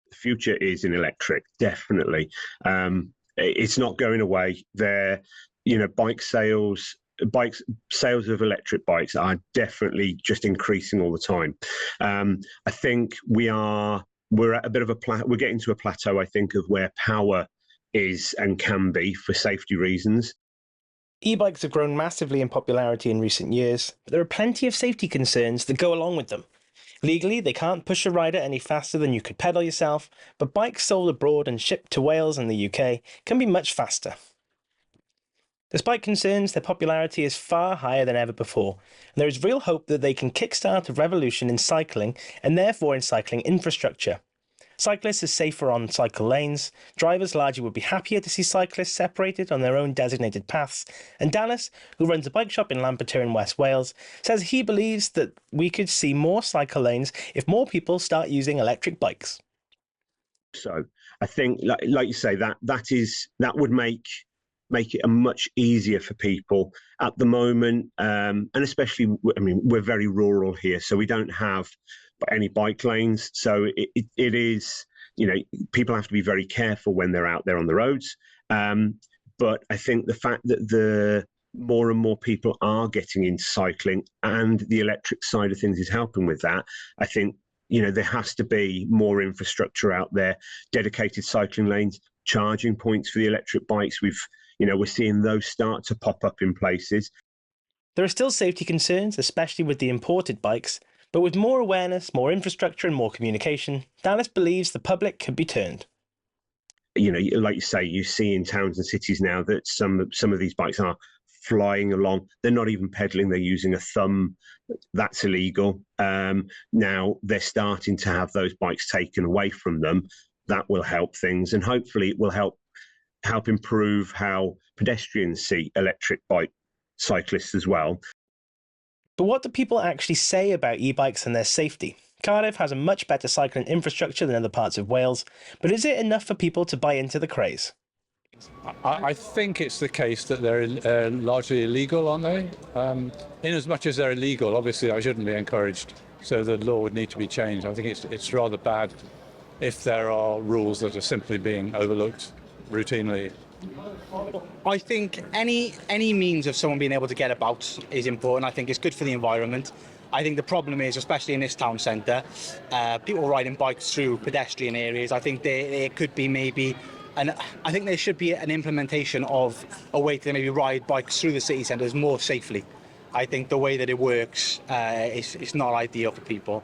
The future is in electric, definitely. It's not going away. Bike sales of electric bikes are definitely just increasing all the time. I think we're at a bit of we're getting to a plateau, I think, of where power is and can be for safety reasons. E-bikes have grown massively in popularity in recent years, but there are plenty of safety concerns that go along with them. Legally, they can't push a rider any faster than you could pedal yourself, but bikes sold abroad and shipped to Wales and the UK can be much faster. Despite concerns, their popularity is far higher than ever before, and there is real hope that they can kickstart a revolution in cycling and therefore in cycling infrastructure. Cyclists are safer on cycle lanes, drivers largely would be happier to see cyclists separated on their own designated paths, and Dallas, who runs a bike shop in Lampeter in West Wales, says he believes that we could see more cycle lanes if more people start using electric bikes. So I think, like you say, that would make it a much easier for people at the moment, and especially, I mean, we're very rural here, so we don't have any bike lanes. So it is, people have to be very careful when they're out there on the roads. But I think the fact that the more and more people are getting into cycling and the electric side of things is helping with that, I think, there has to be more infrastructure out there, dedicated cycling lanes, charging points for the electric bikes. We're seeing those start to pop up in places. There are still safety concerns, especially with the imported bikes, but with more awareness, more infrastructure and more communication, Dallas believes the public could be turned. Like you say, you see in towns and cities now that some of these bikes are flying along. They're not even pedaling, they're using a thumb. That's illegal. Now they're starting to have those bikes taken away from them. That will help things, and hopefully it will help improve how pedestrians see electric bike cyclists as well. But what do people actually say about e-bikes and their safety? Cardiff has a much better cycling infrastructure than other parts of Wales, but is it enough for people to buy into the craze? I think it's the case that they're largely illegal, aren't they? In as much as they're illegal, obviously I shouldn't be encouraged, so the law would need to be changed. I think it's rather bad if there are rules that are simply being overlooked routinely. I think any means of someone being able to get about is important. I think it's good for the environment. I think the problem is, especially in this town centre, people riding bikes through pedestrian areas. I think there could be maybe, and I think there should be an implementation of a way to maybe ride bikes through the city centres more safely. I think the way that it works is not ideal for people.